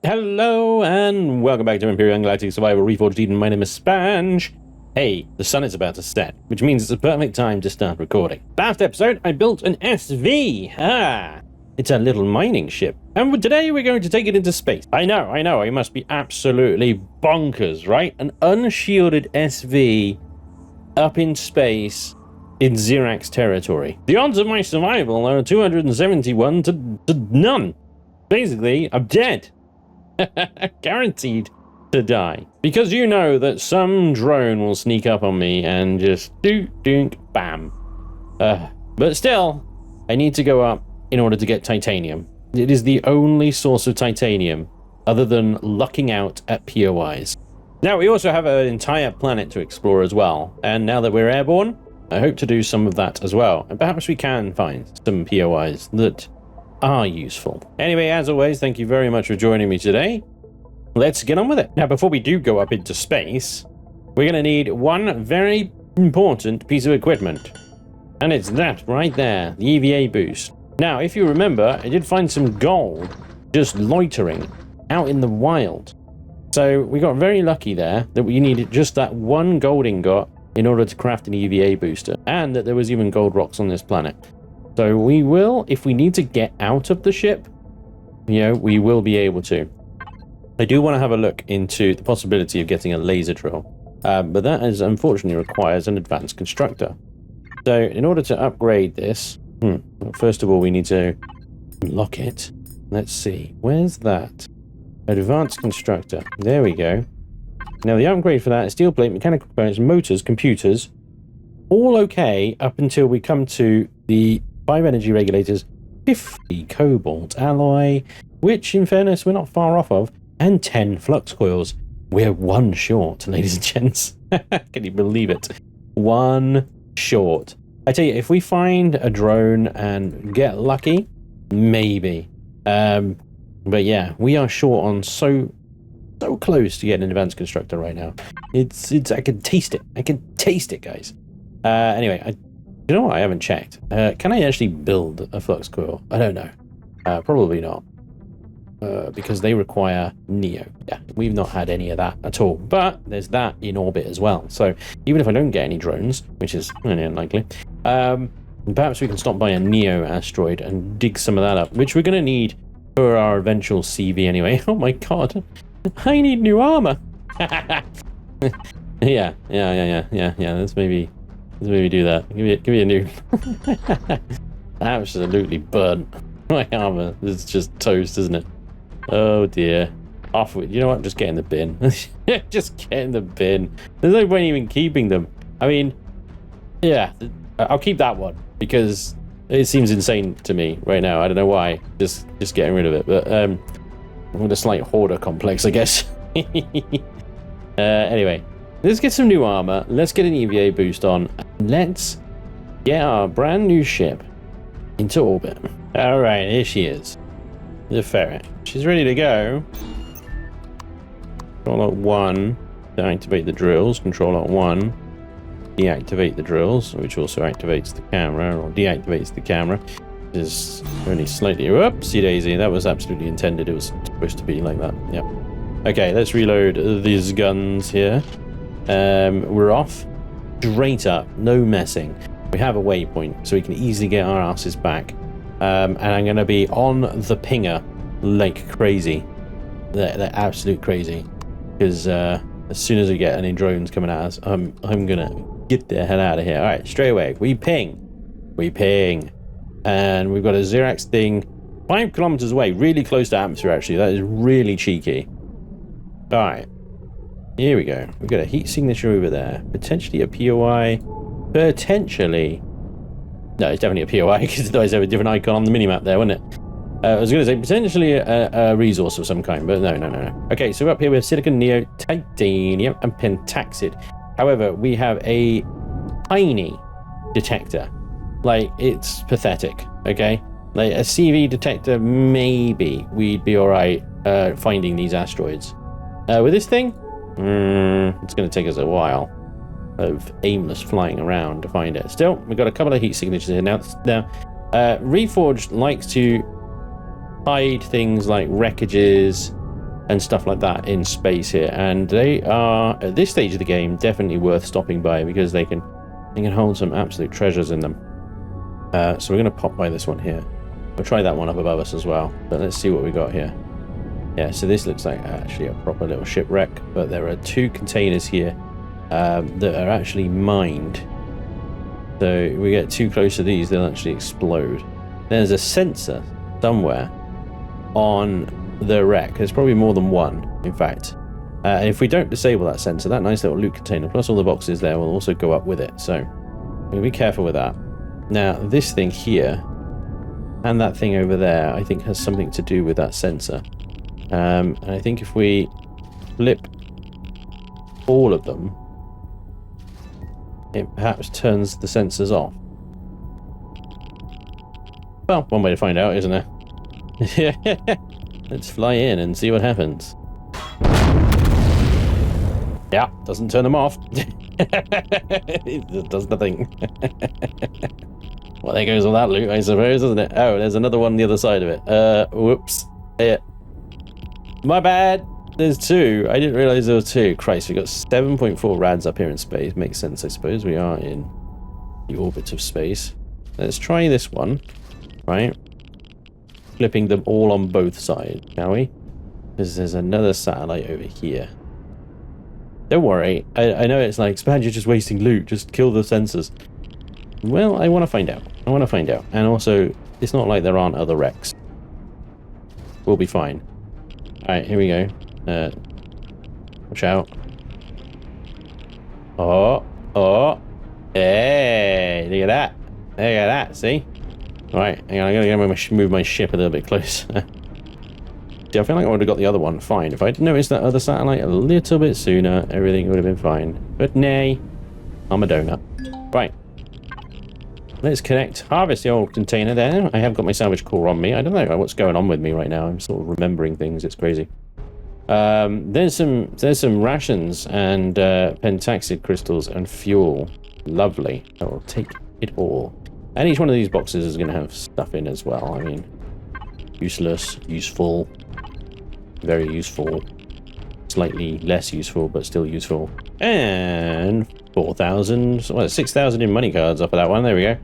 Hello and welcome back to Empyrion Galactic Survival Reforged Eden. My name is Spanj. Hey, the sun is about to set, which means it's a perfect time to start recording. Last episode, I built an SV. It's a little mining ship. And today we're going to take it into space. I know, I must be absolutely bonkers, right? An unshielded SV up in space in Xerax territory. The odds of my survival are 271 to none. Basically, I'm dead. Guaranteed to die. Because you know that some drone will sneak up on me and just dunk, bam. But still, I need to go up in order to get titanium. It is the only source of titanium other than lucking out at POIs. Now, we also have an entire planet to explore as well. And now that we're airborne, I hope to do some of that as well. And perhaps we can find some POIs that are useful. Anyway, as always, thank you very much for joining me today. Let's get on with it. Now, before we do go up into space, we're going to need one very important piece of equipment. And it's that right there, the EVA boost. Now, if you remember, I did find some gold just loitering out in the wild. So we got very lucky there that we needed just that one gold ingot in order to craft an EVA booster, and that there was even gold rocks on this planet. So we will, if we need to get out of the ship, we will be able to. I do want to have a look into the possibility of getting a laser drill, but that is unfortunately requires an advanced constructor. So in order to upgrade this, first of all we need to lock it. Let's see, where's that? Advanced constructor, there we go. Now the upgrade for that is steel plate, mechanical components, motors, computers, all okay up until we come to the 5 energy regulators, 50 cobalt alloy, which in fairness we're not far off of, and 10 flux coils. We're one short, ladies and gents. Can you believe it? One short. I tell you, if we find a drone and get lucky, maybe. But yeah, we are short on so close to getting an advanced constructor right now. It's I can taste it. I can taste it, guys. Anyway, you know what? I haven't checked. Can I actually build a flux coil? I don't know. Probably not. Because they require Neo. Yeah, we've not had any of that at all. But there's that in orbit as well. So even if I don't get any drones, which is really unlikely, perhaps we can stop by a Neo asteroid and dig some of that up, which we're going to need for our eventual CV anyway. Oh my god. I need new armor. Yeah. Let's maybe do that. Give me a new. Absolutely burnt. My armor is just toast, isn't it? Oh dear. Off with. You know what? Just get in the bin. Just get in the bin. There's no point even keeping them. I mean, yeah, I'll keep that one because it seems insane to me right now. I don't know why. Just getting rid of it. But with a slight hoarder complex, I guess. Anyway. Let's get some new armor, let's get an EVA boost on, and let's get our brand new ship into orbit. Alright, here she is. The ferret. She's ready to go. Control Alt 1 to activate the drills. Control Alt 1 deactivate the drills, which also activates the camera, or deactivates the camera. Is only slightly... Whoopsie daisy, that was absolutely intended. It was supposed to be like that. Yep. Okay, let's reload these guns here. We're off straight up, no messing. We have a waypoint, so we can easily get our asses back. And I'm going to be on the pinger like crazy. They're absolute crazy. Because as soon as we get any drones coming at us, I'm going to get the hell out of here. Alright, straight away. We ping. And we've got a Xerax thing 5 kilometers away, really close to atmosphere actually. That is really cheeky. Alright. Here we go. We've got a heat signature over there. Potentially a POI. Potentially. No, it's definitely a POI because otherwise I have a different icon on the minimap there, wouldn't it? I was going to say potentially a resource of some kind, but no. Okay, so up here we have silicon, neo, titanium, and pentaxid. However, we have a tiny detector. Like, it's pathetic, okay? Like, a CV detector, maybe we'd be alright finding these asteroids. With this thing, it's going to take us a while of aimless flying around to find it. Still, we've got a couple of heat signatures here. Now Reforged likes to hide things like wreckages and stuff like that in space here, and they are at this stage of the game definitely worth stopping by because they can hold some absolute treasures in them. So we're going to pop by this one here. We'll try that one up above us as well, but let's see what we got here. Yeah, so this looks like actually a proper little shipwreck, but there are 2 containers here that are actually mined. So if we get too close to these, they'll actually explode. There's a sensor somewhere on the wreck. There's probably more than one, in fact. And if we don't disable that sensor, that nice little loot container, plus all the boxes there, will also go up with it. So we'll be careful with that. Now, this thing here and that thing over there, I think has something to do with that sensor. And I think if we flip all of them, it perhaps turns the sensors off. Well, one way to find out, isn't there? Let's fly in and see what happens. Yeah, doesn't turn them off. It does nothing. Well, there goes all that loot, I suppose, isn't it? Oh, there's another one on the other side of it. Whoops. Yeah. My bad. There's 2. I didn't realize there were 2. Christ, we got 7.4 rads up here in space. Makes sense, I suppose. We are in the orbit of space. Let's try this one, right? Flipping them all on both sides, shall we? Because there's another satellite over here. Don't worry. I know it's like, Spanj, you're just wasting loot. Just kill the sensors. Well, I want to find out. I want to find out. And also, it's not like there aren't other wrecks. We'll be fine. Alright, here we go. Watch out. Oh. Hey, look at that. Look at that, see? Alright, hang on, I'm going to move my ship a little bit closer. See, I feel like I would have got the other one fine. If I'd noticed that other satellite a little bit sooner, everything would have been fine. But nay, I'm a donut. Right. Let's connect, harvest the old container there. I have got my salvage core on me. I don't know what's going on with me right now. I'm sort of remembering things. It's crazy. There's some rations and pentaxid crystals and fuel. Lovely. I will take it all. And each one of these boxes is going to have stuff in as well. I mean, useless, useful, very useful, slightly less useful, but still useful. And 4,000, well, 6,000 in money cards off of that one. There we go.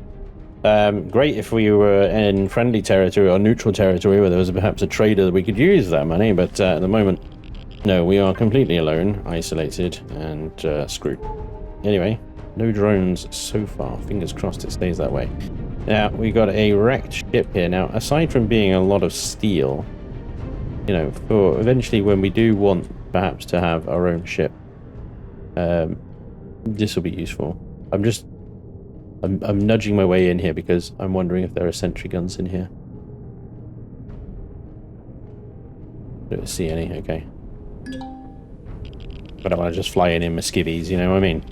Great if we were in friendly territory or neutral territory where there was perhaps a trader that we could use that money, but at the moment, no, we are completely alone, isolated, and screwed. Anyway, no drones so far. Fingers crossed it stays that way. Now, we got a wrecked ship here. Now, aside from being a lot of steel, you know, for eventually when we do want perhaps to have our own ship, this will be useful. I'm nudging my way in here because I'm wondering if there are sentry guns in here. Don't see any, okay. But I want to just fly in my skivvies, you know what I mean?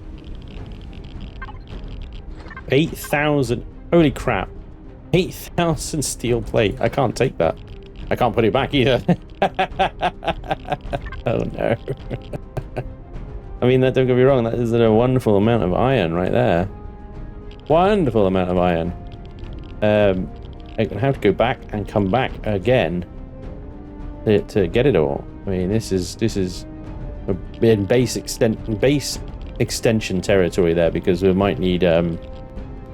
8,000, holy crap. 8,000 steel plate, I can't take that. I can't put it back either. Oh no. I mean, don't get me wrong, that is a wonderful amount of iron right there. Wonderful amount of iron. I'm going to have to go back and come back again to get it all. I mean, this is in base extension territory there, because we might need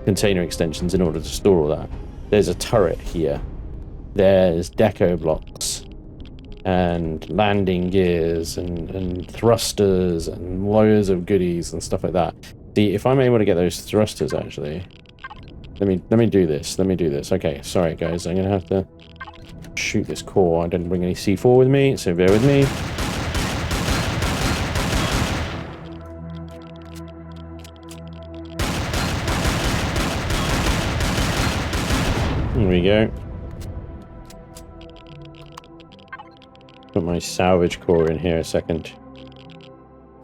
container extensions in order to store all that. There's a turret here. There's deco blocks and landing gears and thrusters and loads of goodies and stuff like that. See, if I'm able to get those thrusters, actually, let me do this. Let me do this. Okay, sorry guys, I'm gonna have to shoot this core. I didn't bring any C4 with me, so bear with me. There we go. Put my salvage core in here a second,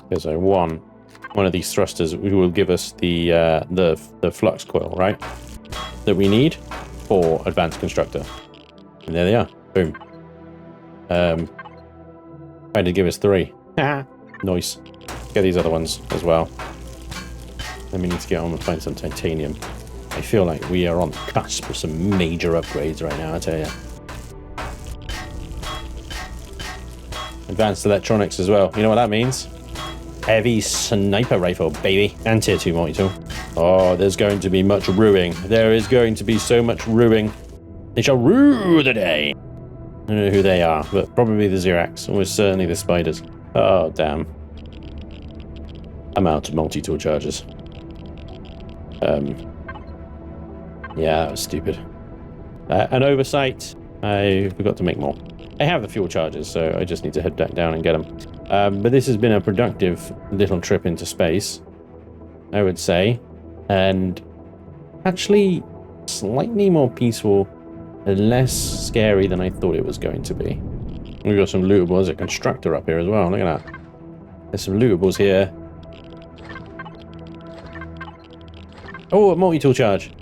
because I want one of these thrusters will give us the flux coil, right? That we need for advanced constructor. And there they are. Boom. Trying to give us 3. Nice. Get these other ones as well. Then we need to get on and find some titanium. I feel like we are on the cusp of some major upgrades right now, I tell you. advanced electronics as well. You know what that means? Heavy sniper rifle, baby. And tier 2 multi-tool. Oh, there's going to be much ruining. There is going to be so much ruining. They shall rue the day. I don't know who they are, but probably the Xerax. Almost certainly the spiders. Oh, damn. I'm out of multi-tool charges. Yeah, that was stupid. An oversight. I forgot to make more. I have the fuel charges, so I just need to head back down and get them. But this has been a productive little trip into space, I would say. And actually slightly more peaceful and less scary than I thought it was going to be. We've got some lootables. A constructor up here as well. Look at that. There's some lootables here. Oh, a multi-tool charge.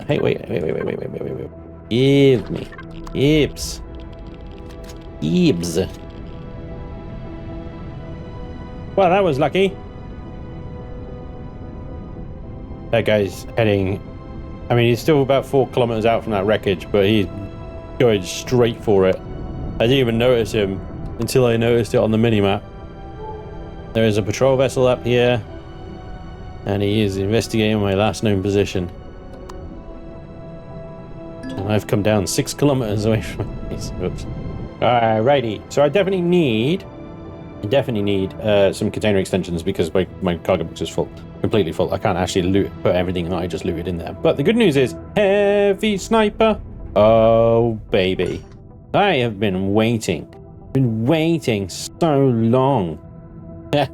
Hey, wait. Give me. Gibbs. Well, that was lucky. That guy's heading... I mean, he's still about 4 kilometers out from that wreckage, but he's going straight for it. I didn't even notice him until I noticed it on the minimap. There is a patrol vessel up here, and he is investigating my last known position. And I've come down 6 kilometers away from it. Oops. Alrighty, so I definitely need some container extensions because my cargo box is full, completely full. I can't actually put everything that I just looted in there. But the good news is, heavy sniper. Oh, baby. I have been waiting so long. I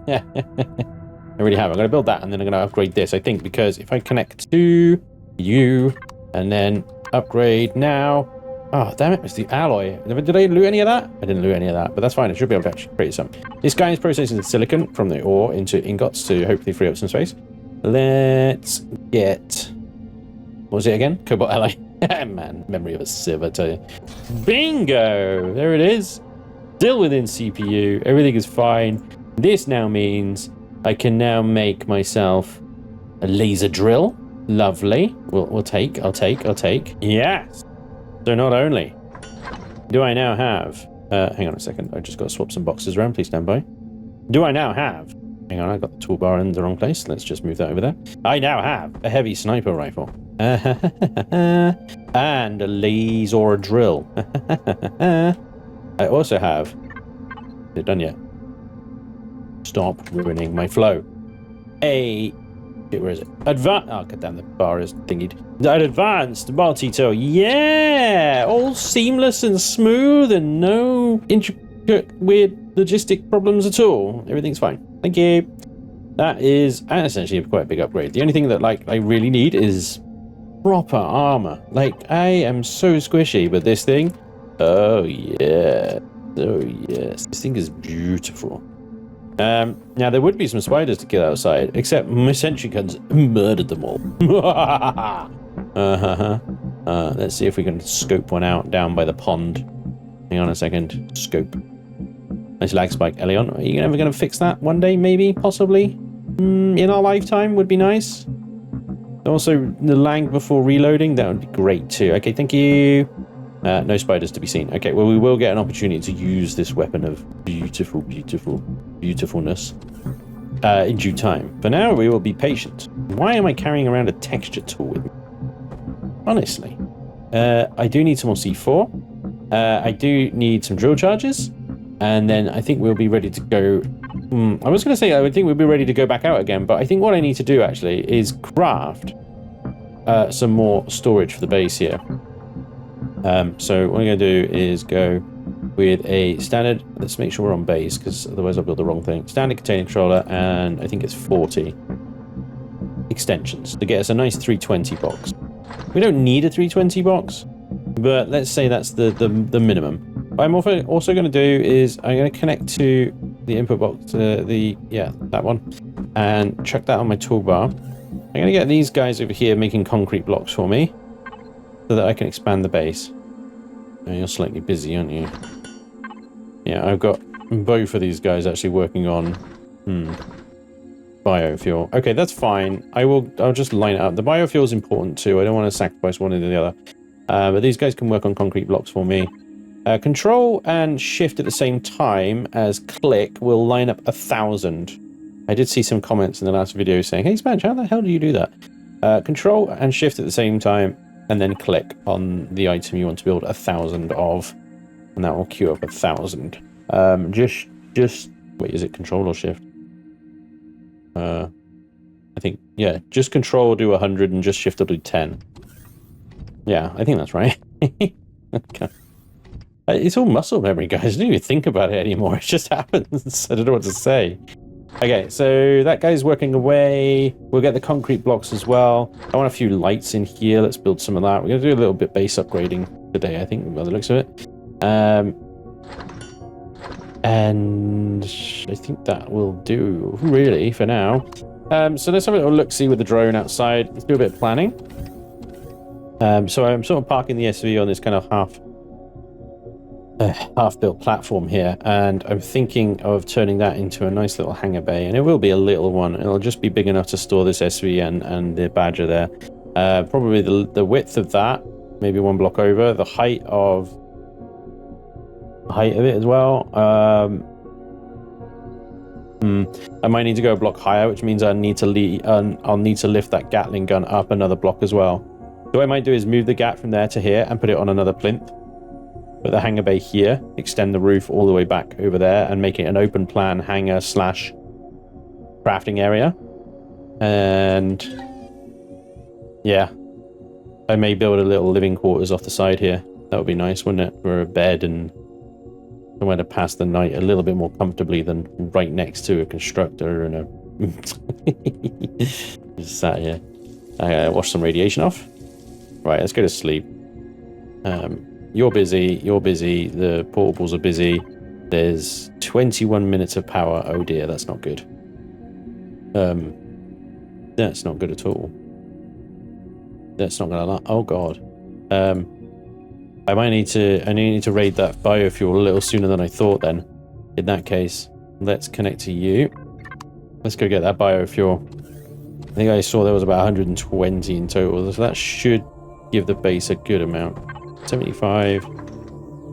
really have. I'm going to build that and then I'm going to upgrade this, I think, because if I connect to you and then upgrade now. Oh, damn it, it's the alloy. Did I loot any of that? I didn't loot any of that, but that's fine. I should be able to actually create some. This guy is processing silicon from the ore into ingots to hopefully free up some space. Let's get... What was it again? Cobalt alloy. Man, memory of a sieve, I tell you. Bingo! There it is. Still within CPU. Everything is fine. This now means I can now make myself a laser drill. Lovely. I'll take. Yes! So not only do I now have... hang on a second. I just got to swap some boxes around. Please stand by. Do I now have... Hang on, I got the toolbar in the wrong place. Let's just move that over there. I now have a heavy sniper rifle. And a laser drill. I also have... Is it done yet? Stop ruining my flow. Where is it? Oh, god damn, the bar is thingied. An advanced multi-tool. Yeah! All seamless and smooth and no intricate, weird logistic problems at all. Everything's fine. Thank you. That is essentially quite a big upgrade. The only thing that, I really need is proper armor. I am so squishy, but this thing... Oh, yeah. Oh, yes. This thing is beautiful. Now, there would be some spiders to kill outside, except my sentry guns murdered them all. Let's see if we can scope one out down by the pond. Hang on a second. Scope. Nice lag spike, Elion. Are you ever going to fix that one day, maybe? Possibly? In our lifetime would be nice. Also, the lag before reloading, that would be great too. Okay, thank you. No spiders to be seen. Okay, well, we will get an opportunity to use this weapon of beautifulness in due time. For now, we will be patient. Why am I carrying around a texture tool with me? Honestly. I do need some more C4. I do need some drill charges. And then I think we'll be ready to go... I was going to say I would think we'll be ready to go back out again, but I think what I need to do, actually, is craft some more storage for the base here. So what I'm going to do is go with a standard... Let's make sure we're on base, because otherwise I'll build the wrong thing. Standard container controller, and I think it's 40 extensions to get us a nice 320 box. We don't need a 320 box, but let's say that's the minimum. What I'm also going to do is I'm going to connect to the input box, that one, and chuck that on my toolbar. I'm going to get these guys over here making concrete blocks for me, so that I can expand the base. Oh, you're slightly busy, aren't you? Yeah, I've got both of these guys actually working on biofuel. Okay, that's fine. I'll just line it up. The biofuel is important too. I don't want to sacrifice one or the other. But these guys can work on concrete blocks for me. Control and shift at the same time as click will line up 1,000. I did see some comments in the last video saying, hey Spanj, how the hell do you do that? Control and shift at the same time and then click on the item you want to build 1,000 of, and that will queue up 1,000. Just wait, is it control or shift? I think, yeah, just control will do 100 and just shift will do 10. Yeah, I think that's right. Okay. It's all muscle memory, guys. I don't even think about it anymore. It just happens. I don't know what to say. Okay, so that guy's working away. We'll get the concrete blocks as well. I want a few lights in here. Let's build some of that. We're going to do a little bit base upgrading today, I think, by the looks of it. And I think that will do, really, for now. So let's have a little look-see with the drone outside. Let's do a bit of planning. So I'm sort of parking the SV on this kind of half-built platform here, and I'm thinking of turning that into a nice little hangar bay, and it will be a little one. It'll just be big enough to store this SV and the Badger there. Probably the width of that, maybe one block over. The height of it as well. I might need to go a block higher, which means I'll need to lift that Gatling gun up another block as well. So what I might do is move the gap from there to here and put it on another plinth. Put the hangar bay here, extend the roof all the way back over there, and make it an open plan hangar / crafting area. And yeah, I may build a little living quarters off the side here. That would be nice, wouldn't it? For a bed and somewhere to pass the night a little bit more comfortably than right next to a constructor and a... Just sat here. I gotta wash some radiation off. Right, let's go to sleep. You're busy, the portables are busy. There's 21 minutes of power. Oh dear, that's not good. That's not good at all. That's not gonna lie. Oh god. I need to raid that biofuel a little sooner than I thought then. In that case, let's connect to you. Let's go get that biofuel. I think I saw there was about 120 in total, so that should give the base a good amount. 75,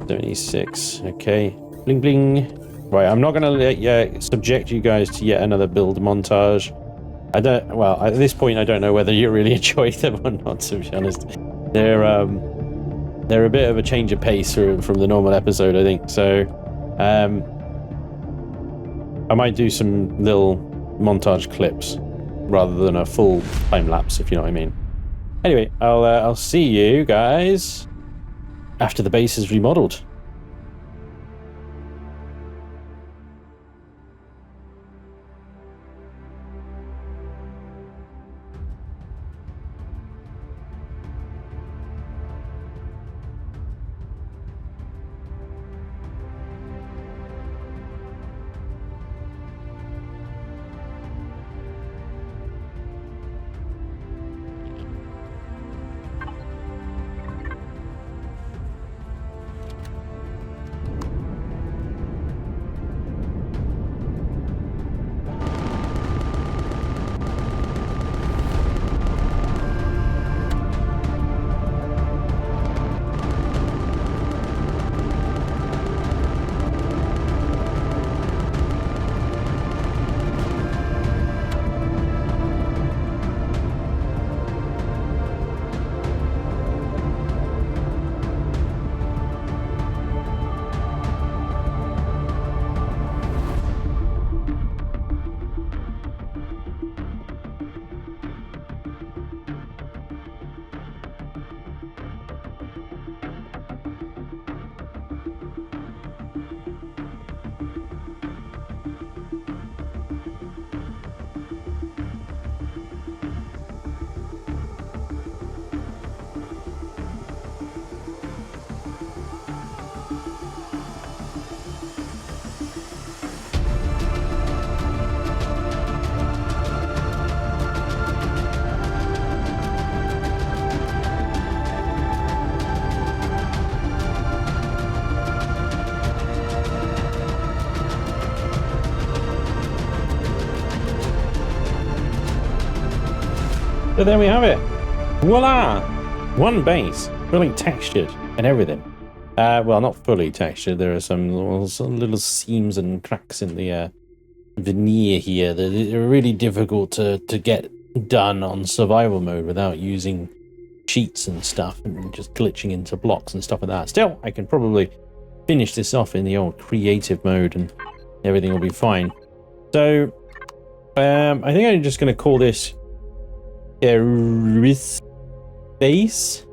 76, okay. Bling bling. Right, I'm not gonna subject you guys to yet another build montage. Well, at this point I don't know whether you really enjoy them or not, to be honest. They're a bit of a change of pace from the normal episode, I think. So, I might do some little montage clips rather than a full time lapse, if you know what I mean. Anyway, I'll see you guys after the base is remodeled. So there we have it. Voila! One base, really textured and everything. Well, not fully textured. There are some little seams and cracks in the veneer here that are really difficult to get done on survival mode without using cheats and stuff and just glitching into blocks and stuff like that. Still, I can probably finish this off in the old creative mode and everything will be fine. So, I think I'm just going to call this Yuri's base.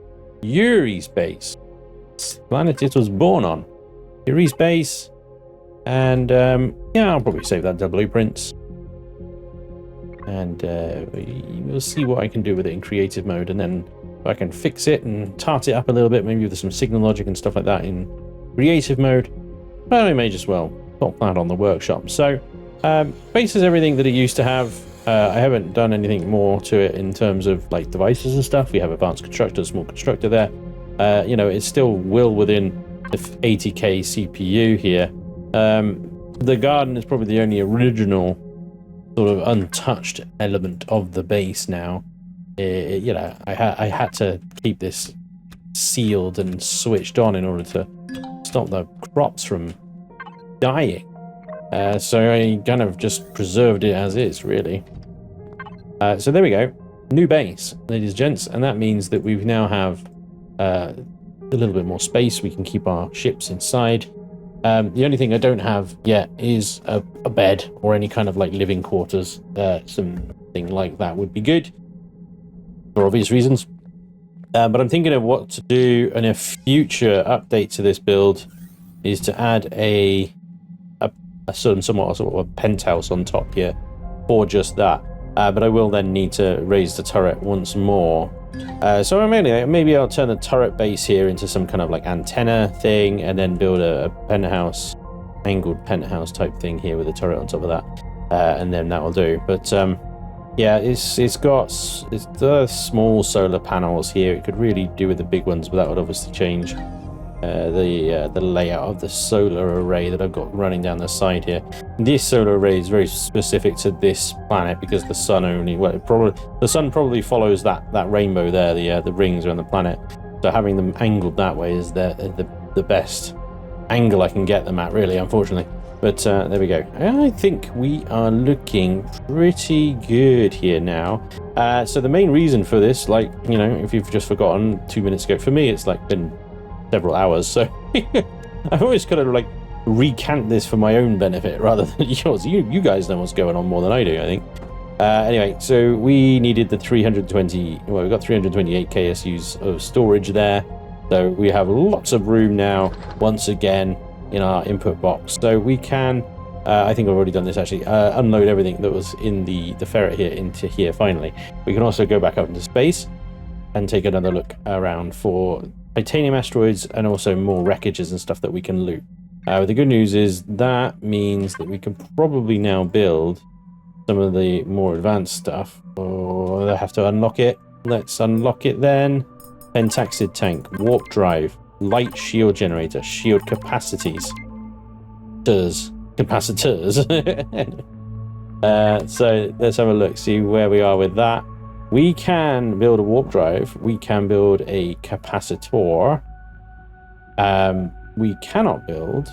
Planet it was born on. Yuri's base. And, yeah, I'll probably save that to blueprints. And we'll see what I can do with it in creative mode. And then I can fix it and tart it up a little bit, maybe with some signal logic and stuff like that in creative mode. Well, I may just well pop that on the workshop. So, base is everything that it used to have. I haven't done anything more to it in terms of like devices and stuff. We have advanced constructor, small constructor there. You know, it's still well within the 80k CPU here. The garden is probably the only original sort of untouched element of the base now. You know, I had to keep this sealed and switched on in order to stop the crops from dying. So I kind of just preserved it as is, really. So there we go. New base, ladies and gents, and that means that we now have a little bit more space. We can keep our ships inside. The only thing I don't have yet is a bed or any kind of like living quarters. Something like that would be good for obvious reasons. But I'm thinking of what to do in a future update to this build is to add a somewhat sort of a penthouse on top here for just that. But I will then need to raise the turret once more. So maybe I'll turn the turret base here into some kind of like antenna thing and then build a penthouse, angled penthouse type thing here with a turret on top of that. And then that will do. But yeah, it's the small solar panels here. It could really do with the big ones, but that would obviously change the layout of the solar array that I've got running down the side here. This solar array is very specific to this planet because the sun probably follows that rainbow there, the rings around the planet. So having them angled that way is the best angle I can get them at, really, unfortunately. But there we go. I think we are looking pretty good here now. So the main reason for this, like, you know, if you've just forgotten 2 minutes ago, for me it's like been several hours, so I've always kind of like recant this for my own benefit rather than yours. You guys know what's going on more than I do, I think. Anyway, so we needed the 320, well, we've got 328 KSUs of storage there, so we have lots of room now once again in our input box, so we can I think I've already done this actually, unload everything that was in the ferret here into here finally. We can also go back up into space and take another look around for titanium asteroids and also more wreckages and stuff that we can loot. The good news is that means that we can probably now build some of the more advanced stuff. Oh, I have to unlock it. Let's unlock it then. Pentaxid tank, warp drive, light shield generator, shield capacitors. So let's have a look, see where we are with that. We can build a warp drive. We can build a capacitor. We cannot build.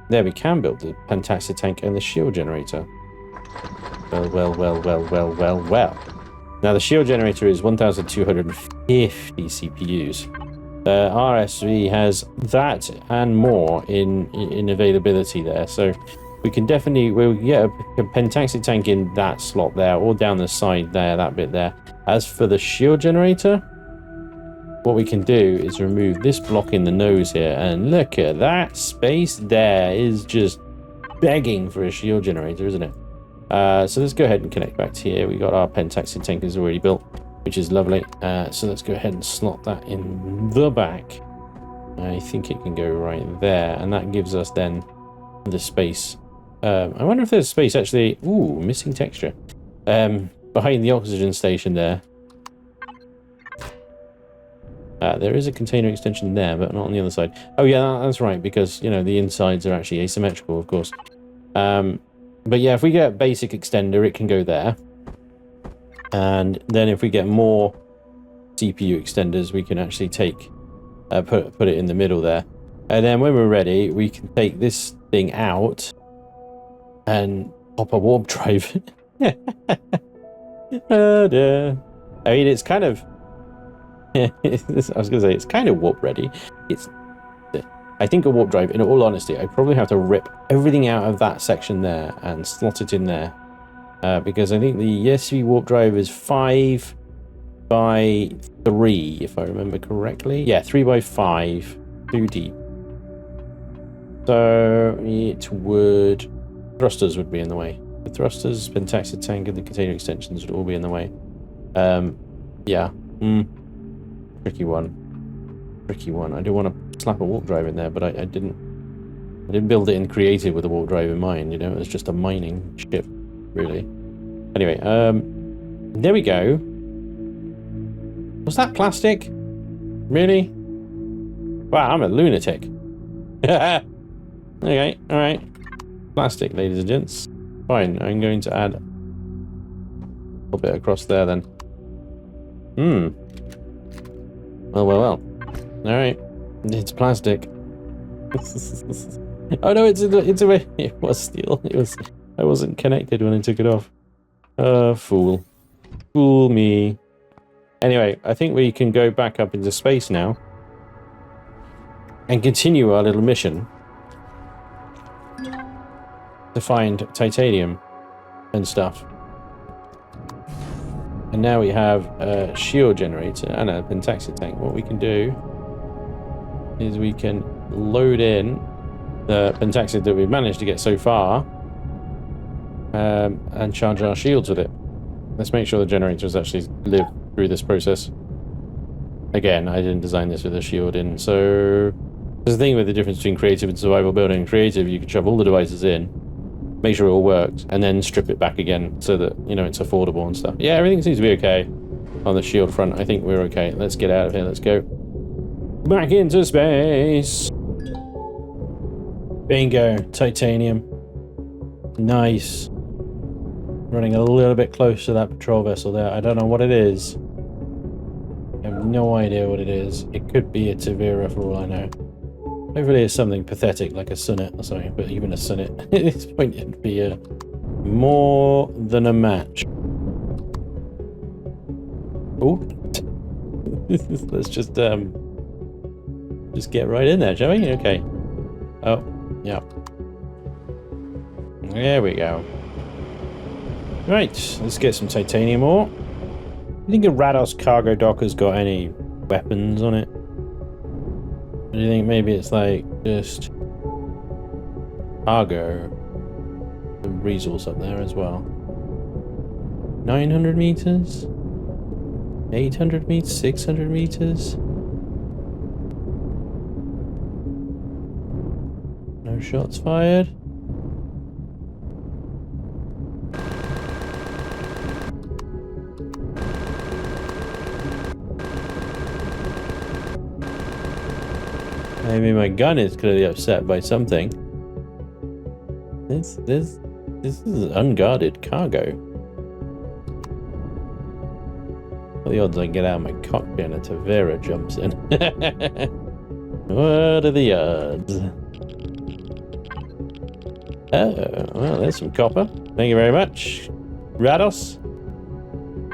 There, we can build the pentaxid tank and the shield generator. Well. Now the shield generator is 1,250 CPUs. RSV has that and more in availability there. So we can definitely, we'll get a pentaxid tank in that slot there, or down the side there, that bit there. As for the shield generator, what we can do is remove this block in the nose here, and look at that space there is just begging for a shield generator, isn't it? So let's go ahead and connect back to here. We got our pentaxid tank is already built, which is lovely. So let's go ahead and slot that in the back. I think it can go right there, and that gives us then the space. I wonder if there's space actually. Ooh, missing texture. Behind the oxygen station there. There is a container extension there, but not on the other side. Oh yeah, that's right, because you know the insides are actually asymmetrical, of course. But yeah, if we get basic extender, it can go there. And then if we get more CPU extenders, we can actually take put it in the middle there. And then when we're ready, we can take this thing out and pop a warp drive. Oh dear. I mean, it's kind of... I was going to say, it's kind of warp ready. I think a warp drive, in all honesty, I probably have to rip everything out of that section there and slot it in there. Because I think the ESV warp drive is 5 by 3, if I remember correctly. Yeah, 3 by 5, 2 deep. So it would... Thrusters would be in the way. The thrusters, pentaxid tank, and the container extensions would all be in the way. Yeah. Tricky one. Tricky one. I do want to slap a warp drive in there, but I didn't build it in creative with a warp drive in mind, you know, it was just a mining ship, really. Anyway, there we go. Was that plastic? Really? Wow, I'm a lunatic. Okay, alright. Plastic, ladies and gents. Fine, I'm going to add a little bit across there then. Well. Alright. It's plastic. Oh no, it's a way. It was steel. I wasn't connected when I took it off. Fool. Fool me. Anyway, I think we can go back up into space now and continue our little mission to find titanium and stuff. And now we have a shield generator and a pentaxid tank. What we can do is we can load in the pentaxid that we've managed to get so far and charge our shields with it. Let's make sure the generators actually live through this process. Again, I didn't design this with a shield in, so there's the thing with the difference between creative and survival building. In creative, you can shove all the devices in, make sure it all works, and then strip it back again so that, you know, it's affordable and stuff. Yeah, everything seems to be okay on the shield front. I think we're okay. Let's get out of here. Let's go back into space. Bingo. Titanium. Nice. Running a little bit close to that patrol vessel there. I don't know what it is. I have no idea what it is. It could be a Tavira for all I know. Hopefully it's something pathetic like a Sunnet or something, but even a Sunnet at this point it'd be more than a match. Oh, let's just get right in there, shall we? Okay. Oh, yeah. There we go. Right, let's get some titanium ore. You think a Rados cargo dock has got any weapons on it? Do you think maybe it's like just cargo? The resource up there as well. 900 meters? 800 meters? 600 meters? No shots fired? Maybe my gun is clearly upset by something. This is unguarded cargo. What are the odds I get out of my cockpit and a Tavera jumps in? What are the odds? Oh, well, there's some copper. Thank you very much, Rados.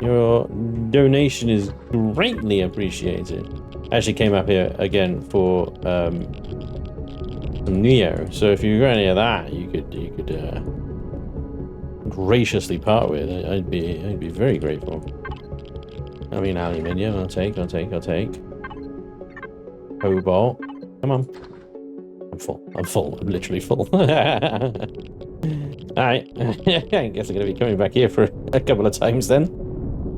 Your donation is greatly appreciated. Actually came up here again for some Neo. So if you got any of that, you could graciously part with. I'd be very grateful. I mean, aluminium. I'll take. Cobalt. Come on. I'm full. I'm literally full. All right. I guess I'm gonna be coming back here for a couple of times then.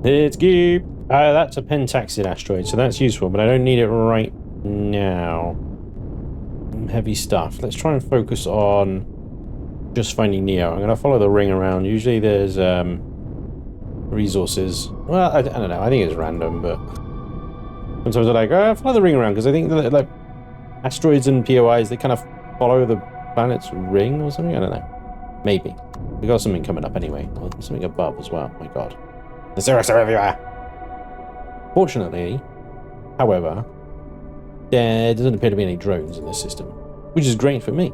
It's good. That's a pentaxid asteroid, so that's useful, but I don't need it right now. Heavy stuff. Let's try and focus on just finding Neo. I'm going to follow the ring around. Usually there's resources. Well, I don't know. I think it's random, but sometimes I'm like, follow the ring around, because I think that, like, asteroids and POIs, they kind of follow the planet's ring or something. I don't know. Maybe. We got something coming up anyway. Or something above as well. Oh my god. The Xerox are everywhere! Fortunately, however, There doesn't appear to be any drones in this system, which is great for me.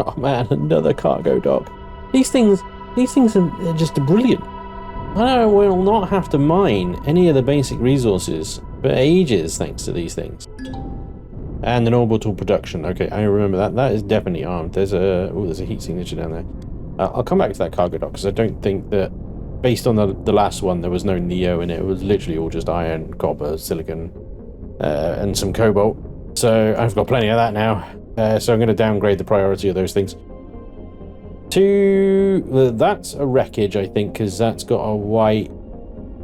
Oh man, another cargo dock. These things are just brilliant. I will not have to mine any of the basic resources for ages thanks to these things. And an orbital production. Okay, I remember that. That is definitely armed. There's a heat signature down there. I'll come back to that cargo dock because I don't think that, based on the last one, there was no Neo in it. It was literally all just iron, copper, silicon, and some cobalt. So I've got plenty of that now. So I'm going to downgrade the priority of those things. That's a wreckage, I think, because that's got a white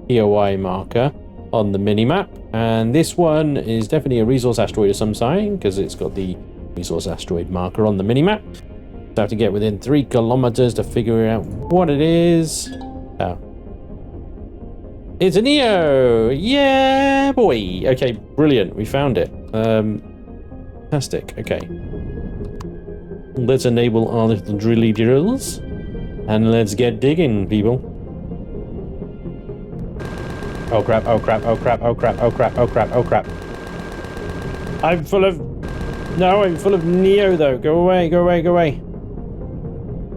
POI marker on the minimap. And this one is definitely a resource asteroid of some sign, because it's got the resource asteroid marker on the minimap. So I have to get within 3 kilometers to figure out what it is. Oh. It's a Neo! Yeah, boy! Okay, brilliant. We found it. Fantastic. Okay. Let's enable our little drilly drills. And let's get digging, people. Oh crap, oh crap, oh crap, oh crap, oh crap, oh crap, oh crap. I'm full of... No, I'm full of Neo, though. Go away, go away, go away.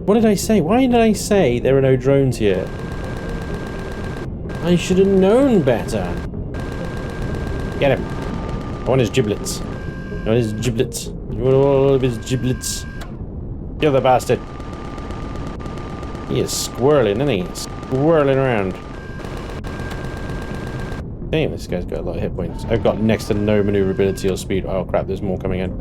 What did I say? Why did I say there are no drones here? I should have known better. Get him. I want his giblets. I want his giblets. I want all of his giblets. Kill the bastard. He is squirreling, isn't he? Squirreling around. Damn, this guy's got a lot of hit points. I've got next to no maneuverability or speed. Oh crap, there's more coming in.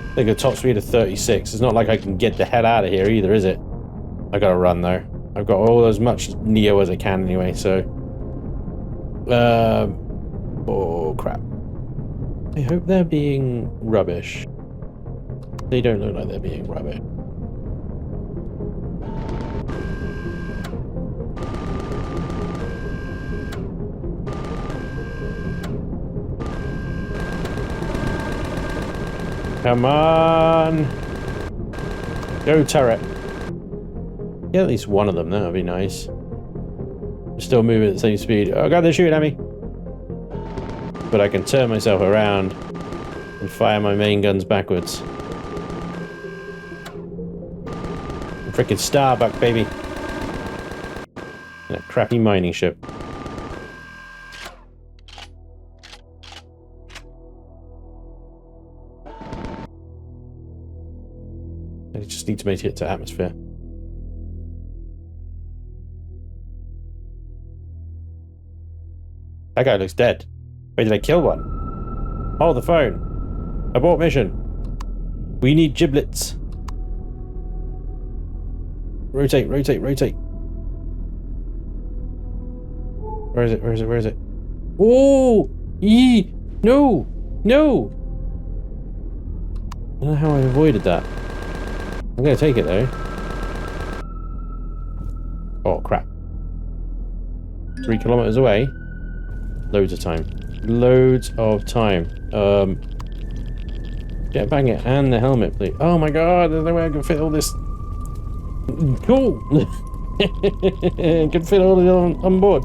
I think a top speed of 36. It's not like I can get the hell out of here either, is it? I gotta run though. I've got all as much Neo as I can anyway, so... oh crap. I hope they're being rubbish. They don't look like they're being rubbish. Come on! Go turret. Get at least one of them, that would be nice. Still moving at the same speed. Oh god, they're shooting at me! But I can turn myself around and fire my main guns backwards. Freaking Starbuck, baby! And a crappy mining ship. I just need to make it to atmosphere. That guy looks dead. Wait, did I kill one? Oh, the phone. Abort mission. We need giblets. Rotate, rotate, rotate. Where is it? Where is it? Where is it? Oh! Yee! No! No! I don't know how I avoided that. I'm gonna take it though. Oh crap. 3 kilometers away. Loads of time. Loads of time. Get back it and the helmet, please. Oh my god, there's no way I can fit all this. Cool! Can fit all of it on board.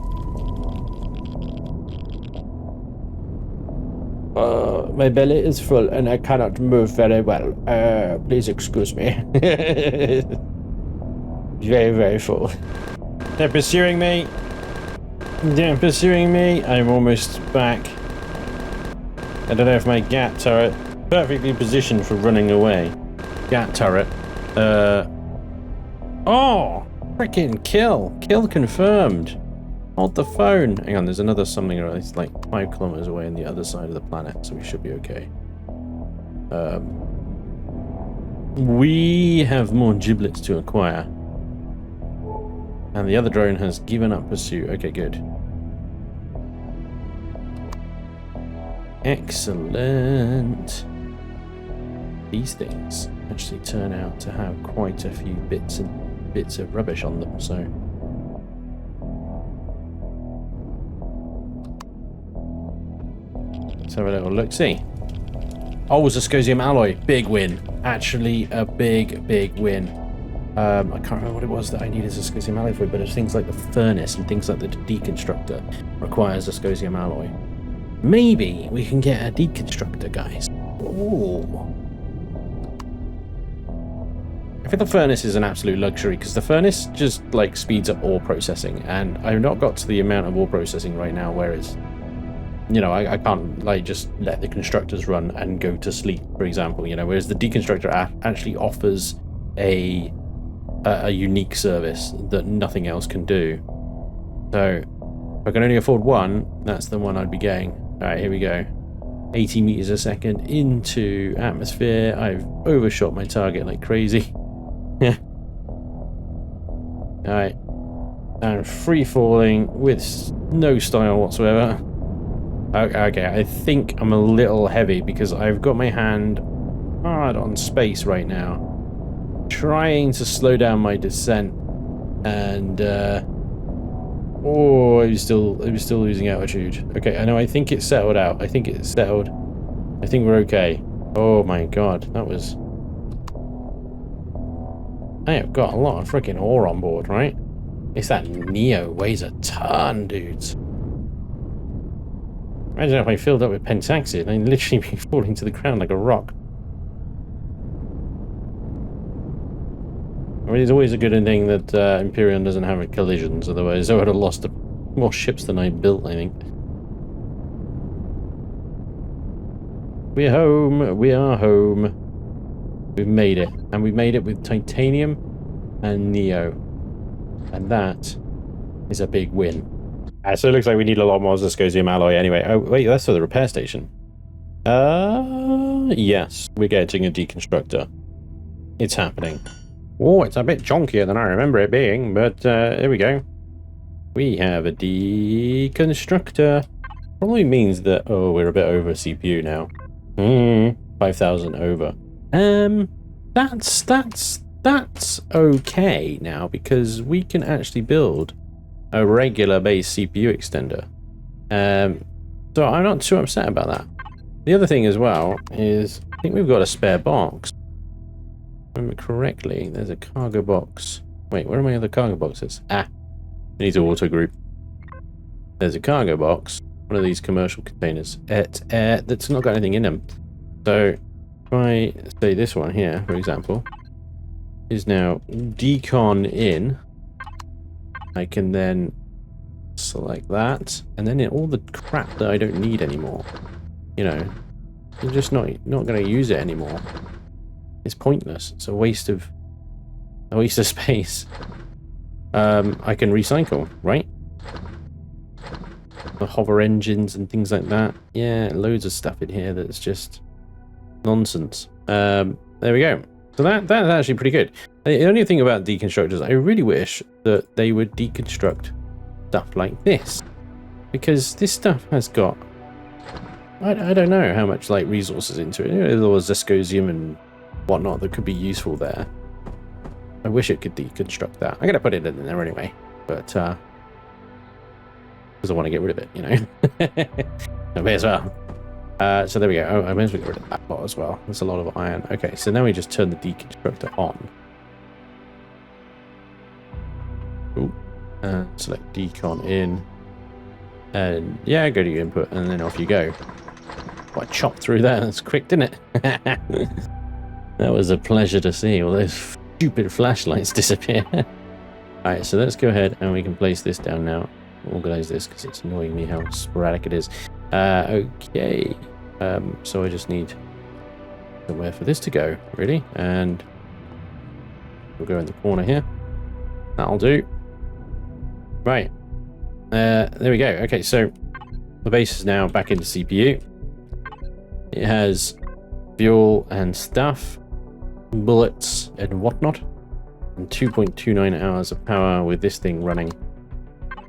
My belly is full and I cannot move very well. Please excuse me. Very, very full. They're pursuing me. They're pursuing me. I'm almost back. I don't know if my GAT turret perfectly positioned for running away. GAT turret. Oh! Freaking kill. Kill confirmed. Hold the phone. Hang on, there's another something. It's like 5 kilometers away on the other side of the planet, so we should be okay. We have more giblets to acquire. And the other drone has given up pursuit. Okay, good. Excellent. These things actually turn out to have quite a few bits of rubbish on them, so... Let's have a little look-see. Oh, it was a Scosium alloy. Big win. Actually, a big, big win. I can't remember what it was that I needed viscosium alloy for, but it's things like the furnace and things like the deconstructor requires viscosium alloy. Maybe we can get a deconstructor, guys. Ooh. I think the furnace is an absolute luxury because the furnace just like speeds up ore processing, and I've not got to the amount of ore processing right now where it's, you know, I can't like just let the constructors run and go to sleep, for example, you know, whereas the deconstructor actually offers a unique service that nothing else can do. So if I can only afford one, that's the one I'd be getting. All right, here we go. 80 meters a second into atmosphere. I've overshot my target like crazy. Yeah. All right. I'm free falling with no style whatsoever. Okay, I think I'm a little heavy because I've got my hand hard on space right now, trying to slow down my descent, and oh, I was still losing altitude. Okay, I know. I think it settled out. I think it's settled. I think we're okay. Oh my god, that was. I have got a lot of freaking ore on board, right? It's that Neo weighs a ton, dudes. Imagine if I filled up with pentaxid, I'd literally be falling to the ground like a rock. I mean, it's always a good thing that Empyrion doesn't have collisions, otherwise I would have lost more ships than I built, I think. We're home, we are home. We've made it, and we made it with titanium and Neo. And that is a big win. So it looks like we need a lot more viscosium alloy anyway. Oh, wait, that's for the repair station. Yes, we're getting a deconstructor. It's happening. Oh, it's a bit chunkier than I remember it being, but here we go. We have a deconstructor. Probably means that, oh, we're a bit over CPU now. 5,000 over. That's okay now, because we can actually build a regular base CPU extender. So I'm not too upset about that. The other thing as well is, I think we've got a spare box. If I remember correctly, there's a cargo box. Wait, where are my other cargo boxes? Ah, I need to auto group. There's a cargo box, one of these commercial containers, that's not got anything in them. So if I say this one here, for example, is now decon in, I can then select that, and then all the crap that I don't need anymore, you know, I'm just not going to use it anymore. It's pointless. It's a waste of space. I can recycle, right? The hover engines and things like that. Yeah, loads of stuff in here that's just nonsense. There we go. So that's actually pretty good. The only thing about deconstructors, I really wish that they would deconstruct stuff like this, because this stuff has got, I don't know how much like resources into it. You know, there was viscosium and whatnot that could be useful there. I wish it could deconstruct that. I'm gonna put it in there anyway, but because I want to get rid of it, you know. I may as well. So there we go. Oh, I may as well get rid of that lot as well. There's a lot of iron. Okay, so now we just turn the deconstructor on. Ooh. Select decon in. And yeah, go to your input, and then off you go. Well, I chopped through that. That's quick, didn't it? That was a pleasure to see all those stupid flashlights disappear. Alright, so let's go ahead and we can place this down now. Organize this because it's annoying me how sporadic it is. Okay. So I just need somewhere for this to go, really. And we'll go in the corner here. That'll do. Right. There we go. Okay, so the base is now back into CPU. It has fuel and stuff, bullets and whatnot, and 2.29 hours of power with this thing running,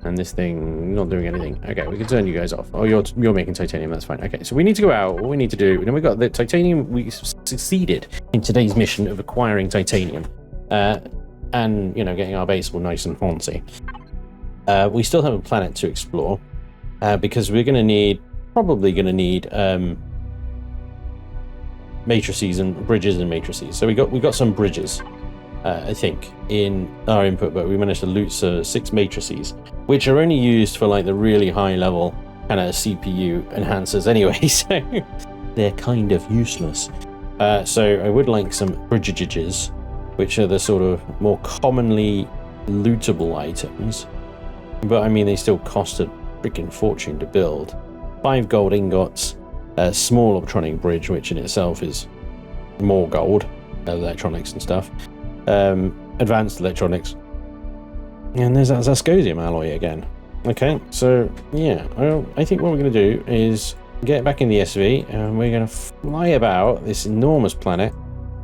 and this thing not doing anything. Okay, we can turn you guys off. Oh, you're making titanium, that's fine. Okay, so we need to go out. What we need to do, and we got the titanium. We succeeded in today's mission of acquiring titanium, and you know, getting our base all nice and fancy. We still have a planet to explore, because we're probably gonna need matrices and bridges and matrices. So we got some bridges. I think, in our input, but we managed to loot 6 matrices, which are only used for like the really high level kind of CPU enhancers anyway, so they're kind of useless. So I would like some bridges, which are the sort of more commonly lootable items, but I mean they still cost a freaking fortune to build. 5 gold ingots, a small electronic bridge, which in itself is more gold, electronics and stuff. Advanced electronics, and there's that Zascosium alloy again. Okay, so yeah, I think what we're going to do is get back in the SV and we're going to fly about this enormous planet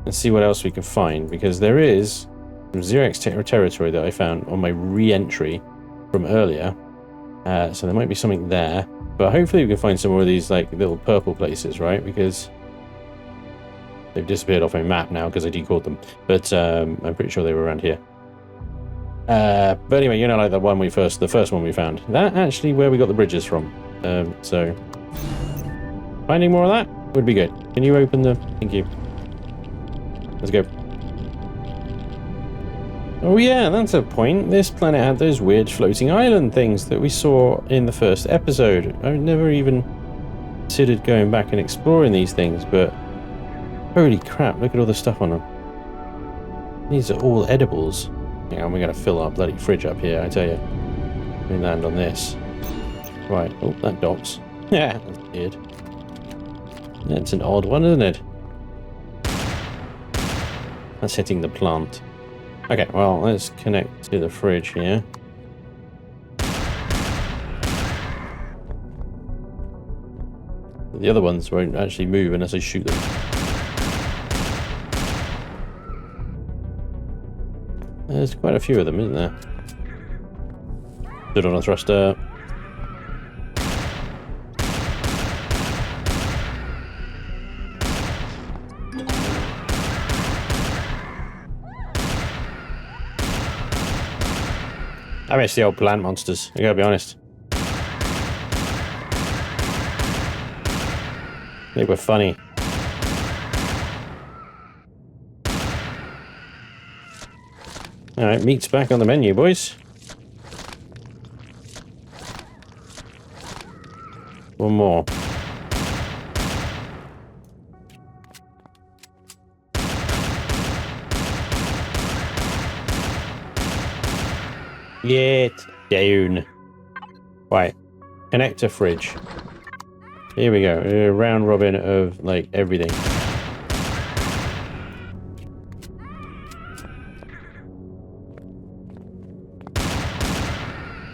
and see what else we can find, because there is some 0x territory that I found on my re-entry from earlier, so there might be something there, but hopefully we can find some more of these like little purple places, right? Because they've disappeared off my map now because I decalled them, but I'm pretty sure they were around here. But anyway, you know, like the first one we found, that actually where we got the bridges from. So finding more of that would be good. Can you open the? Thank you. Let's go. Oh yeah, that's a point. This planet had those weird floating island things that we saw in the first episode. I've never even considered going back and exploring these things, but holy crap, look at all the stuff on them. These are all edibles. Hang on, we're going to fill our bloody fridge up here, I tell you. We land on this. Right, oh, that docks. Yeah, that's weird. That's an odd one, isn't it? That's hitting the plant. Okay, well, let's connect to the fridge here. The other ones won't actually move unless I shoot them. There's quite a few of them, isn't there? Stood on a thruster. I miss the old plant monsters, I gotta be honest. They were funny. Alright, meat's back on the menu, boys. One more. Get down. Right, connect to fridge. Here we go, a round robin of like everything.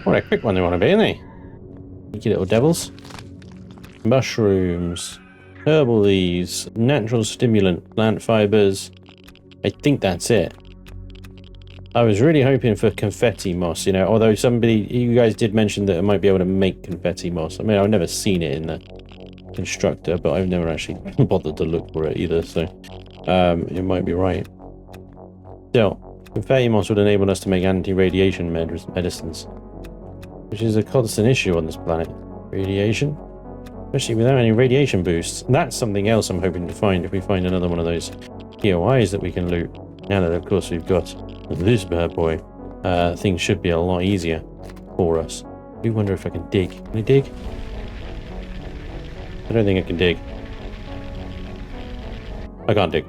What a quick one they want to be, aren't they? Cheeky little devils. Mushrooms, herbal leaves, natural stimulant, plant fibers. I think that's it. I was really hoping for confetti moss, you know, although you guys did mention that I might be able to make confetti moss. I mean, I've never seen it in the constructor, but I've never actually bothered to look for it either, so it might be right. Still, confetti moss would enable us to make anti-radiation medicines, which is a constant issue on this planet. Radiation? Especially without any radiation boosts. That's something else I'm hoping to find if we find another one of those POIs that we can loot. Now that, of course, we've got this bad boy, things should be a lot easier for us. I do wonder if I can dig. Can I dig? I don't think I can dig. I can't dig.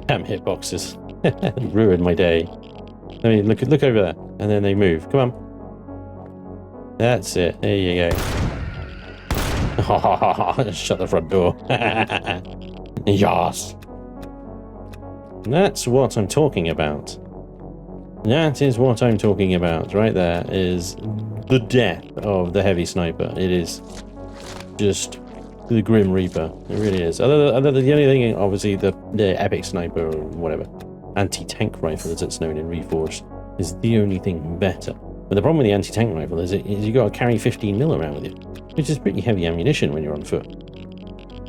Damn hitboxes. Ruined my day. I mean, look over there, and then they move. Come on. That's it. There you go. Shut the front door. Yes. That's what I'm talking about. That is what I'm talking about. Right there is the death of the heavy sniper. It is just the Grim Reaper. It really is. Other than the only thing, obviously, the epic sniper or whatever, anti-tank rifle as it's known in Reforged, is the only thing better. But the problem with the anti-tank rifle is you got to carry 15mm around with you, which is pretty heavy ammunition when you're on foot.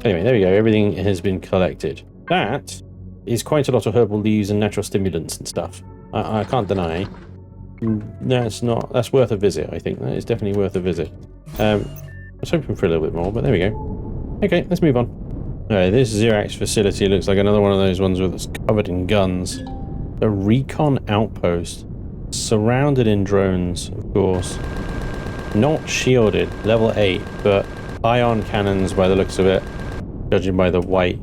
Anyway, there we go. Everything has been collected. That is quite a lot of herbal leaves and natural stimulants and stuff. I can't deny. That's worth a visit, I think. That is definitely worth a visit. I was hoping for a little bit more, but there we go. Okay, let's move on. Alright, this Xerax facility looks like another one of those ones that's covered in guns. A recon outpost. Surrounded in drones, of course. Not shielded, level 8, but ion cannons by the looks of it, judging by the white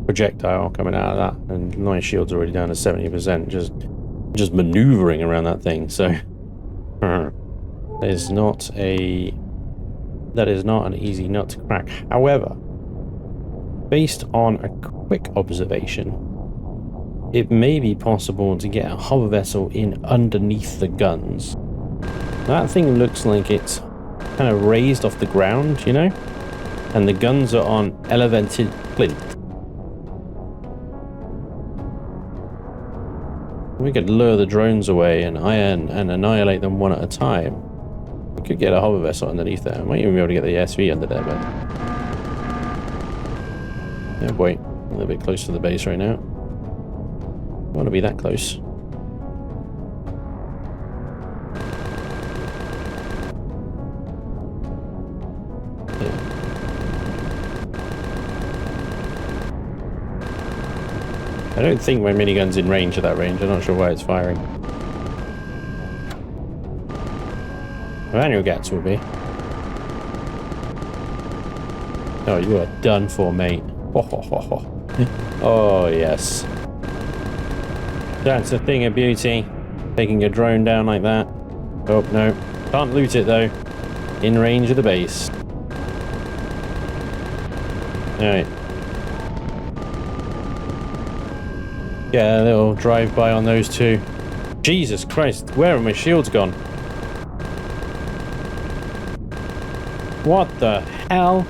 projectile coming out of that, and my shield's already down to 70%, just maneuvering around that thing. So that is not an easy nut to crack. However, based on a quick observation, it may be possible to get a hover vessel in underneath the guns. That thing looks like it's kind of raised off the ground, you know? And the guns are on elevated plinth. We could lure the drones away and annihilate them one at a time. We could get a hover vessel underneath there. I might even be able to get the SV under there, but... oh boy, a little bit close to the base right now. I want to be that close. I don't think my minigun's in range at that range. I'm not sure why it's firing. Manual gats will be. Oh, you are done for, mate. Oh, yes. That's a thing of beauty. Taking a drone down like that. Oh, no. Can't loot it, though. In range of the base. Alright. Yeah, a little drive-by on those two. Jesus Christ, where have my shields gone? What the hell?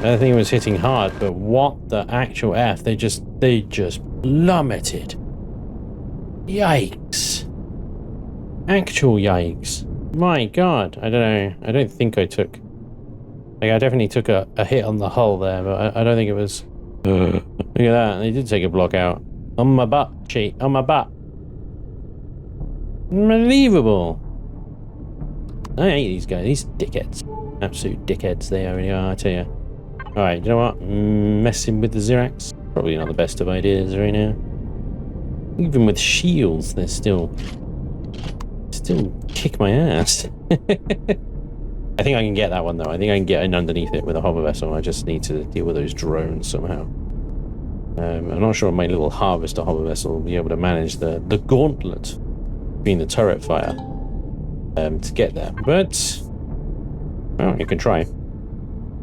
I think it was hitting hard, but what the actual F? They just plummeted. Yikes. Actual yikes. My God, I don't know. I don't think I took... like, I definitely took a hit on the hull there, but I don't think it was... look at that, they did take a block out. On my butt, cheat, on my butt. Unbelievable. I hate these guys, these dickheads. Absolute dickheads they really are, I tell you. Alright, you know what? Messing with the Xerax? Probably not the best of ideas right now. Even with shields, they're still kick my ass. I think I can get that one, though. I think I can get in underneath it with a hover vessel. I just need to deal with those drones somehow. I'm not sure my little harvester hover vessel will be able to manage the gauntlet between the turret fire to get there. But, well, you can try.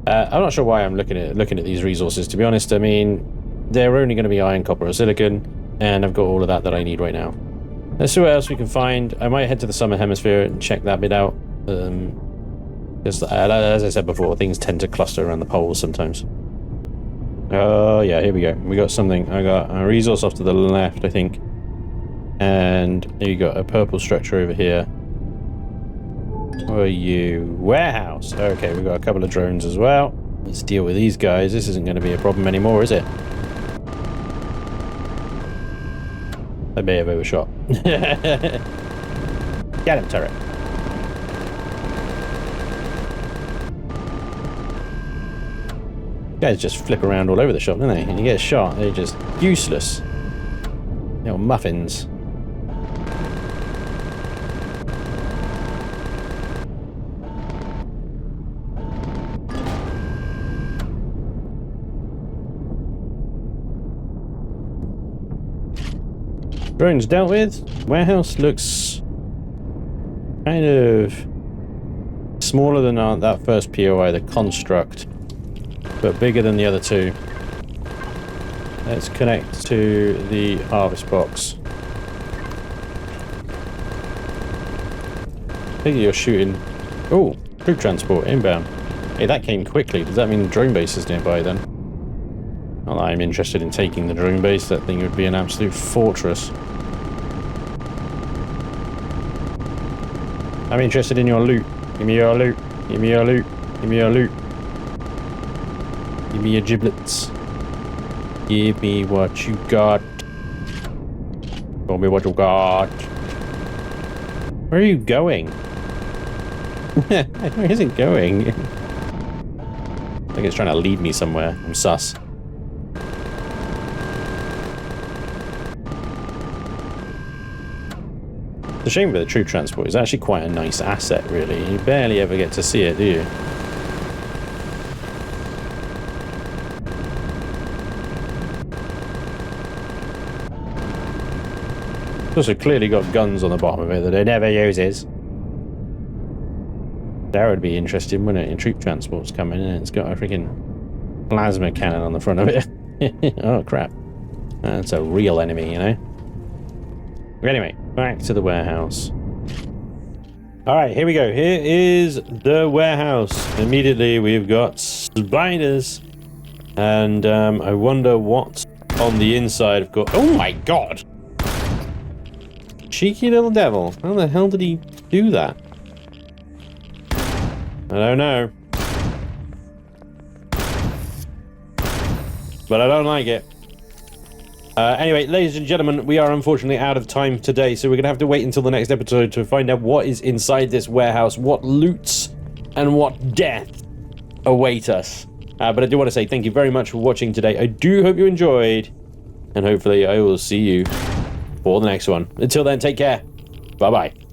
I'm not sure why I'm looking at these resources, to be honest. I mean, they're only going to be iron, copper, or silicon, and I've got all of that I need right now. Let's see what else we can find. I might head to the Southern Hemisphere and check that bit out. Because, as I said before, things tend to cluster around the poles sometimes. Oh, yeah, here we go. We got something. I got a resource off to the left, I think. And there you got a purple structure over here. What are you? Warehouse. Okay, we got a couple of drones as well. Let's deal with these guys. This isn't going to be a problem anymore, is it? I may have overshot. Get him, turret. Guys just flip around all over the shop, don't they? And you get a shot, they're just useless. Little muffins. Drones dealt with. Warehouse looks kind of smaller than that first POI, the construct, but bigger than the other two. Let's connect to the harvest box. I think you're shooting. Oh, troop transport inbound. Hey, that came quickly. Does that mean the drone base is nearby then? Not that I'm interested in taking the drone base. That thing would be an absolute fortress. I'm interested in your loot. Give me your loot. Give me your loot. Give me your loot. Give me your giblets. Give me what you got. Show me what you got. Where are you going? Where is it going? I think it's trying to lead me somewhere. I'm sus. It's a shame with the troop transport. It's actually quite a nice asset, really. You barely ever get to see it, do you? It's also clearly got guns on the bottom of it that it never uses. That would be interesting, wouldn't it? In troop transports coming in, it's got a freaking plasma cannon on the front of it. Oh crap. That's a real enemy, you know? Anyway, back to the warehouse. Alright, here we go. Here is the warehouse. Immediately we've got spiders. And I wonder what's on the inside of course. Oh my god! Cheeky little devil. How the hell did he do that? I don't know. But I don't like it. Anyway, ladies and gentlemen, we are unfortunately out of time today, so we're going to have to wait until the next episode to find out what is inside this warehouse, what loots and what death await us. But I do want to say thank you very much for watching today. I do hope you enjoyed, and hopefully I will see you for the next one. Until then, take care. Bye-bye.